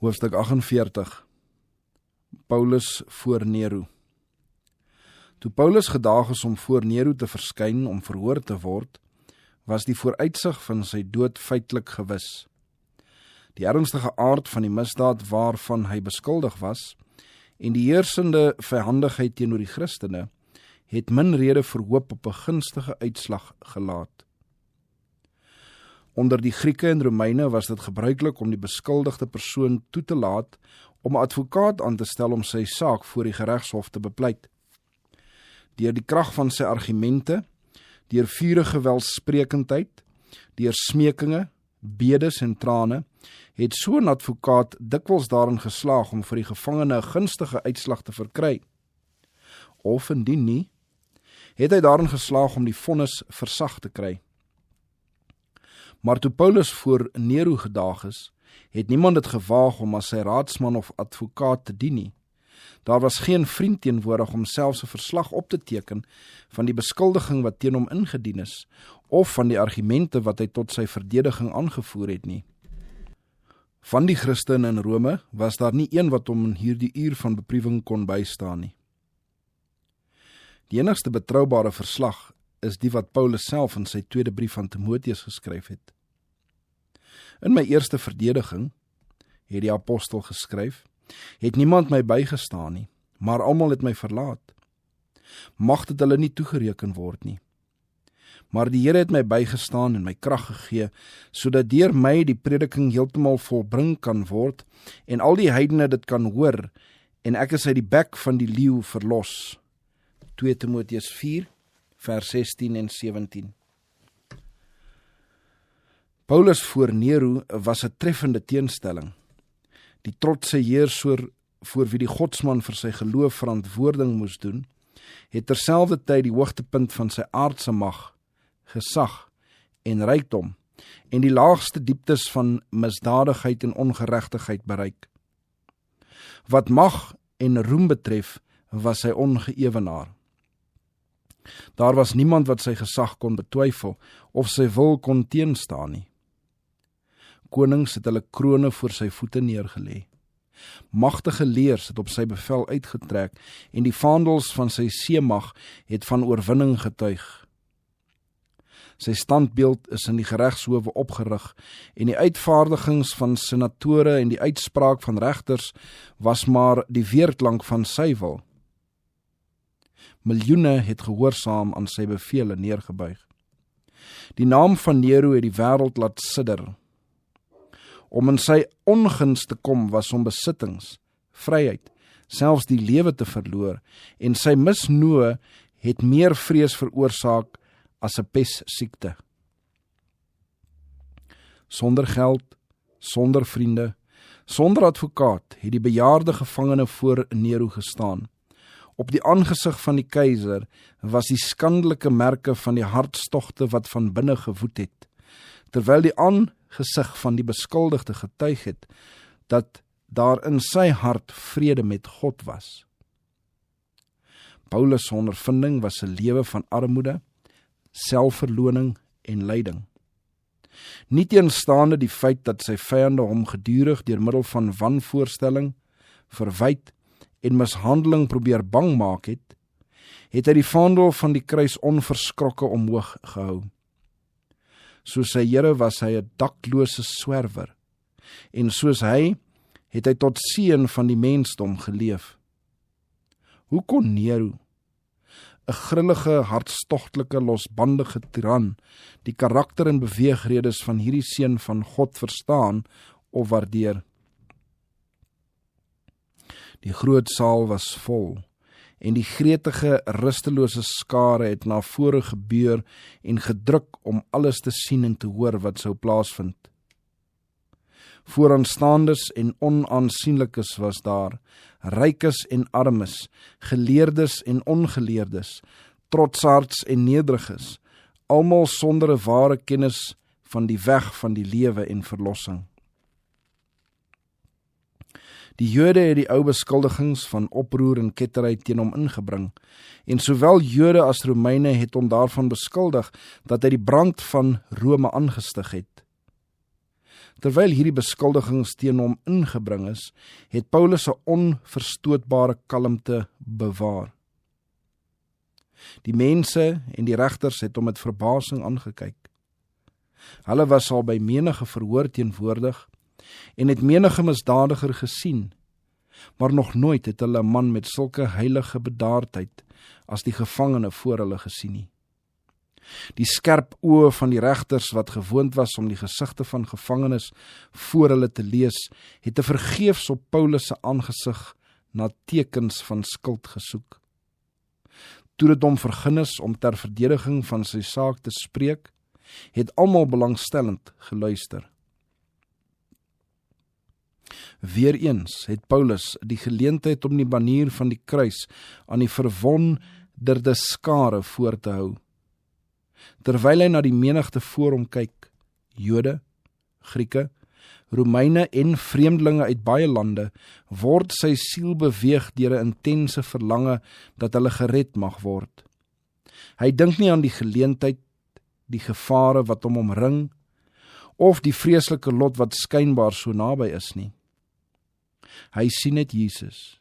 Hoofstuk 48. Paulus voor Nero. Toe Paulus gedaag is om voor Nero te verskyn om verhoor te word, was die vooruitsig van sy dood feitelik gewis. Die ernstige aard van die misdaad waarvan hy beskuldig was, en die heersende vyhandigheid teenoor die Christene, het min rede vir hoop op 'n gunstige uitslag gelaat. Onder die Grieke en Romeine was dit gebruiklik om die beskuldigde persoon toe te laat om 'n advokaat aan te stel om sy saak voor die geregshof te bepleit. Deur die krag van sy argumente, deur vurige welsprekendheid, deur smekinge, bedes en trane, het so 'n advokaat dikwels daarin geslaag om vir die gevangene 'n gunstige uitslag te verkry. Of indien nie, het hy daarin geslaag om die vonnis versag te kry. Maar toe Paulus voor Nero gedaag is, het niemand dit gewaag om as sy raadsman of advokaat te dien nie. Daar was geen vriend teenwoordig om selfs 'n verslag op te teken van die beskuldiging wat teen hom ingedien is, of van die argumente wat hy tot sy verdediging aangevoer het nie. Van die Christene in Rome was daar nie een wat hom in hierdie uur van beproewing kon bystaan nie. Die enigste betroubare verslag is die wat Paulus self in sy tweede brief aan Timotheus geskryf het. In my eerste verdediging, het die apostel geskryf, het niemand my bygestaan nie, maar almal het my verlaat. Mag dit hulle nie toegereken word nie. Maar die Here het my bygestaan en my krag gegee, sodat deur my die prediking heeltemal volbring kan word, en al die heidene dit kan hoor, en ek is uit die bek van die leeu verlos. 2 Timotheus 4, vers 16 en 17. Paulus voor Nero was 'n treffende teenstelling. Die trotse heerser voor wie die godsman vir sy geloof verantwoording moes doen, het terselfdertyd die hoogtepunt van sy aardse mag, gesag en rykdom en die laagste dieptes van misdadigheid en ongeregtigheid bereik. Wat mag en roem betref, was hy ongeëwenaar. Daar was niemand wat sy gesag kon betwyfel of sy wil kon teenstaan nie. Konings het hulle krone voor sy voete neergelê. Magtige leers het op sy bevel uitgetrek en die vaandels van sy seemag het van oorwinning getuig. Sy standbeeld is in die geregshowe opgerig en die uitvaardigings van senatore en die uitspraak van regters was maar die weerklank van sy wil. Miljoene het gehoorsaam aan sy bevele neergebuig. Die naam van Nero het die wêreld laat sidder. Om in sy ongunst te kom was om besittings, vryheid, selfs die lewe te verloor, en sy misnoë het meer vrees veroorsaak as 'n pessiekte. Sonder geld, sonder vriende, sonder advokaat het die bejaarde gevangene voor Nero gestaan. Op die aangesig van die keiser was die skandelike merke van die hartstogte wat van binne gewoed het, terwyl die aangesig van die beskuldigde getuig het, dat daar in sy hart vrede met God was. Paulus se ondervinding was 'n lewe van armoede, selfverloning en lyding. Nieteenstaande die feit dat sy vyande hom gedurig deur middel van wanvoorstelling, verwyt en mishandeling probeer bang maak het, het hy die vaandel van die kruis onverskrokke omhoog gehou. Soos sy Here was hy 'n daklose swerwer, en soos hy het hy tot seën van die mensdom geleef. Hoe kon Nero, 'n grillige, hartstogtelike, losbandige tiran, die karakter en beweegredes van hierdie seun van God verstaan of waardeer? Die groot saal was vol, en die gretige, rustelose skare het na vore gebeur en gedruk om alles te sien en te hoor wat sou plaasvind. Vooraanstaandes en onaansienlikes was daar, rykes en armes, geleerdes en ongeleerdes, trotsaards en nederiges, almal sonder 'n ware kennis van die weg van die lewe en verlossing. Die Jode het die ou beskuldigings van oproer en kettery teen hom ingebring, en sowel Jode as Romeine het hom daarvan beskuldig dat hy die brand van Rome aangestig het. Terwyl hierdie beskuldigings teen hom ingebring is, het Paulus 'n onverstootbare kalmte bewaar. Die mense en die regters het hom met verbasing aangekyk. Hulle was al by menige verhoor teenwoordig en het menige misdadiger gesien, maar nog nooit het hulle 'n man met sulke heilige bedaardheid as die gevangene voor hulle gesien nie. Die skerp oë van die regters wat gewoond was om die gesigte van gevangenes voor hulle te lees, het te vergeefs op Paulus se aangesig na tekens van skuld gesoek. Toe dit hom vergun is om ter verdediging van sy saak te spreek, het almal belangstellend geluister. Weereens het Paulus die geleentheid om die banier van die kruis aan die verwonderde skare voor te hou. Terwyl hy na die menigte voor hom kyk, Jode, Grieke, Romeine en vreemdelinge uit baie lande, word sy siel beweeg deur 'n intense verlange dat hulle gered mag word. Hy dink nie aan die geleentheid, die gevare wat hom omring, of die vreeslike lot wat skynbaar so naby is nie. Hy sien net Jesus,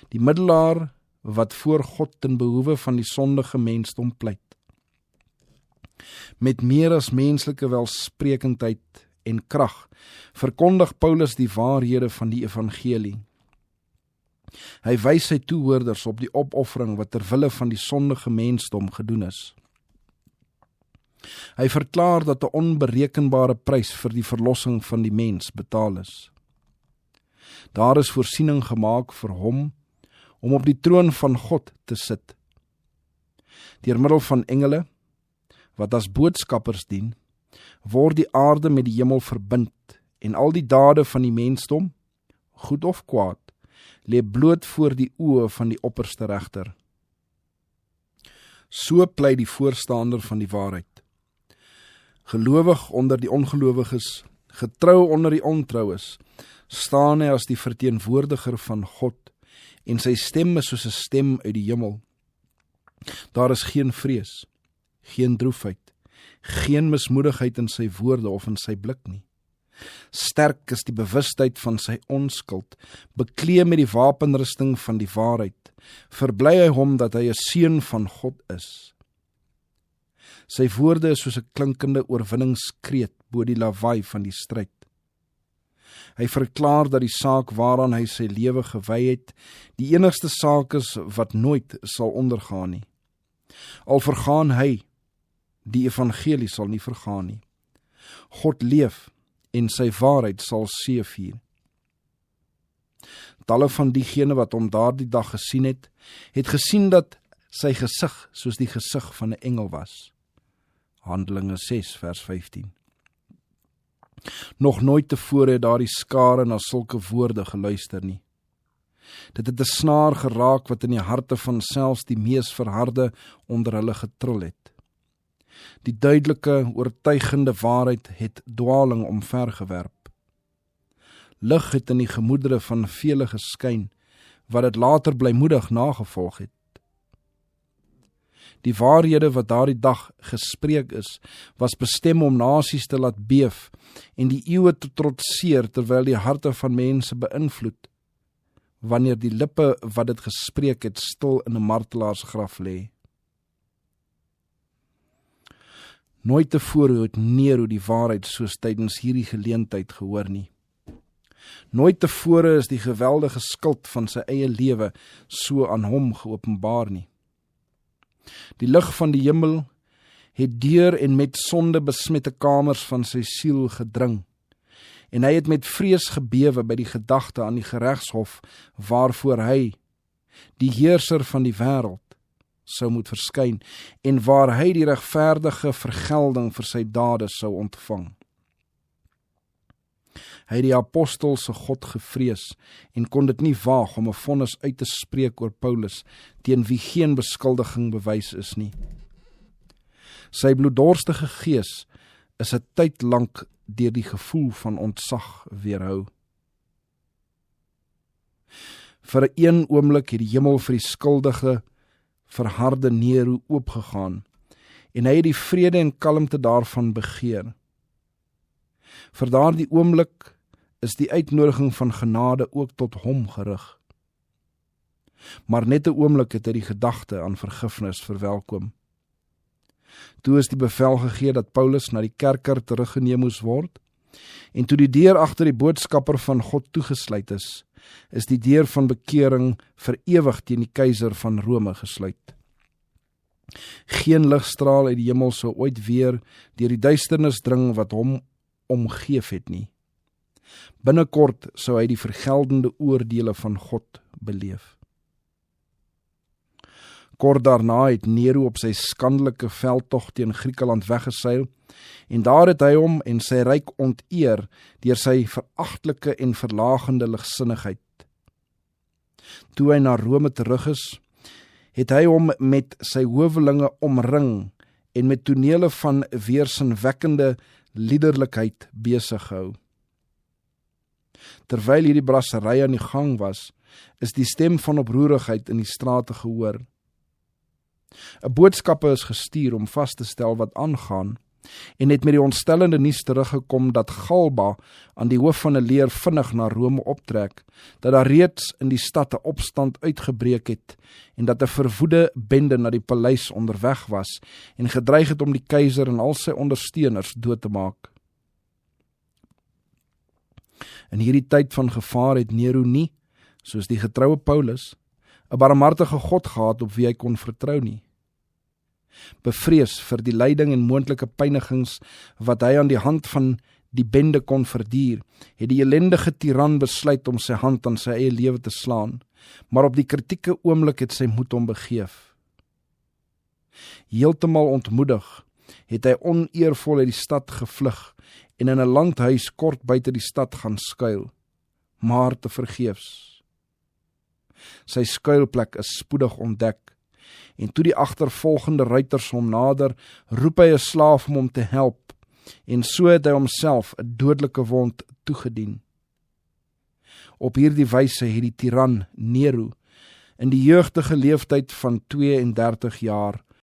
die middelaar wat voor God ten behoewe van die sondige mensdom pleit. Met meer as menslike welsprekendheid en krag verkondig Paulus die waarhede van die evangelie. Hy wys sy toehoorders op die opoffering wat ter wille van die sondige mensdom gedoen is. Hy verklaar dat 'n onberekenbare prys vir die verlossing van die mens betaal is. Daar is voorsiening gemaak vir hom om op die troon van God te sit. Deur middel van engele, wat as boodskappers dien, word die aarde met die hemel verbind en al die dade van die mensdom, goed of kwaad, lê bloot voor die oë van die opperste regter. So pleit die voorstander van die waarheid. Gelowig onder die ongelowiges, getrou onder die ontroues, staan hy as die verteenwoordiger van God en sy stem is soos 'n stem uit die hemel. Daar is geen vrees, geen droefheid, geen mismoedigheid in sy woorde of in sy blik nie. Sterk is die bewustheid van sy onskuld, beklee met die wapenrusting van die waarheid, verbly hy hom dat hy 'n seun van God is. Sy woorde is soos 'n klinkende oorwinningskreet bo die lawaai van die stryd. Hy verklaar dat die saak waaraan hy sy lewe gewy het, die enigste saak is wat nooit sal ondergaan nie. Al vergaan hy, die evangelie sal nie vergaan nie. God leef en sy waarheid sal seëvier. Talle van diegene wat hom daardie dag gesien het gesien dat sy gesig soos die gesig van 'n engel was. Handelinge 6 vers 15. Nog nooit tevore het daardie skare na sulke woorde geluister nie. Dit het 'n snaar geraak wat in die harte van selfs die mees verharde onder hulle getrill het. Die duidelike, oortuigende waarheid het dwaling omvergewerp. Lig het in die gemoedere van vele geskyn, wat dit later blymoedig nagevolg het. Die waarhede wat daardie dag gespreek is, was bestem om nasies te laat beef en die eeue te trotseer terwyl die harte van mense beïnvloed, wanneer die lippe wat dit gespreek het stil in 'n martelaarsgraf lê. Nooit tevore het Nero die waarheid soos tydens hierdie geleentheid gehoor nie. Nooit tevore is die geweldige skuld van sy eie lewe so aan hom geopenbaar nie. Die lig van die hemel het deur en met sonde besmette kamers van sy siel gedring, en hy het met vrees gebewe by die gedagte aan die geregshof waarvoor hy, die heerser van die wêreld, sou moet verskyn en waar hy die regverdige vergelding vir sy dade sou ontvang. Hy het die apostel se God gevrees en kon dit nie waag om 'n vonnis uit te spreek oor Paulus, teen wie geen beskuldiging bewys is nie. Sy bloeddorstige gees is 'n tyd lank deur die gevoel van ontzag weerhou. Vir 'n oomblik het die hemel vir die skuldige, verharde Nero oopgegaan en hy het die vrede en kalmte daarvan begeer. Vir daardie oomblik is die uitnodiging van genade ook tot hom gerig. Maar net 'n oomblik het hy die gedagte aan vergifnis verwelkom. Toe is die bevel gegee dat Paulus na die kerker teruggeneem moes word, en toe die deur agter die boodskapper van God toegesluit is die deur van bekering vir ewig teen die keiser van Rome gesluit. Geen ligstraal uit die hemel sou ooit weer deur die duisternis dring wat hom omgeef het nie. Binnekort sou hy die vergeldende oordeele van God beleef. Kort daarna het Nero op sy skandelike veldtog teen Griekeland weggeseil, en daar het hy hom en sy ryk onteer deur sy veragtelike en verlagende ligsinnigheid. Toe hy na Rome terug is, het hy hom met sy howelinge omring en met tonele van weersinwekkende liederlikheid besig gehou. Terwyl hierdie brassery aan die gang was, is die stem van oproerigheid in die strate gehoor. 'n boodskappe is gestuur om vas te stel wat aangaan, en het met die ontstellende nuus teruggekom dat Galba aan die hoof van 'n leer vinnig na Rome optrek, dat daar reeds in die stad 'n opstand uitgebreek het, en dat 'n verwoede bende na die paleis onderweg was, en gedreig het om die keiser en al sy ondersteuners dood te maak. In hierdie tyd van gevaar het Nero nie, soos die getroue Paulus, 'n barmhartige God gehad op wie hy kon vertrou nie. Bevrees vir die lyding en moontlike pynigings wat hy aan die hand van die bende kon verduur, het die ellendige tiran besluit om sy hand aan sy eie lewe te slaan, maar op die kritieke oomblik het sy moed hom begeef. Heeltemal ontmoedig het hy oneervol uit die stad gevlug en in 'n landhuis kort buite die stad gaan skuil, maar te vergeefs. Sy skuilplek is spoedig ontdek, en toe die agtervolgende ruiters hom nader, roep hy 'n slaaf om hom te help, en so het hy homself 'n dodelike wond toegedien. Op hierdie wyse het die tiran Nero in die jeugdige leeftyd van 32 jaar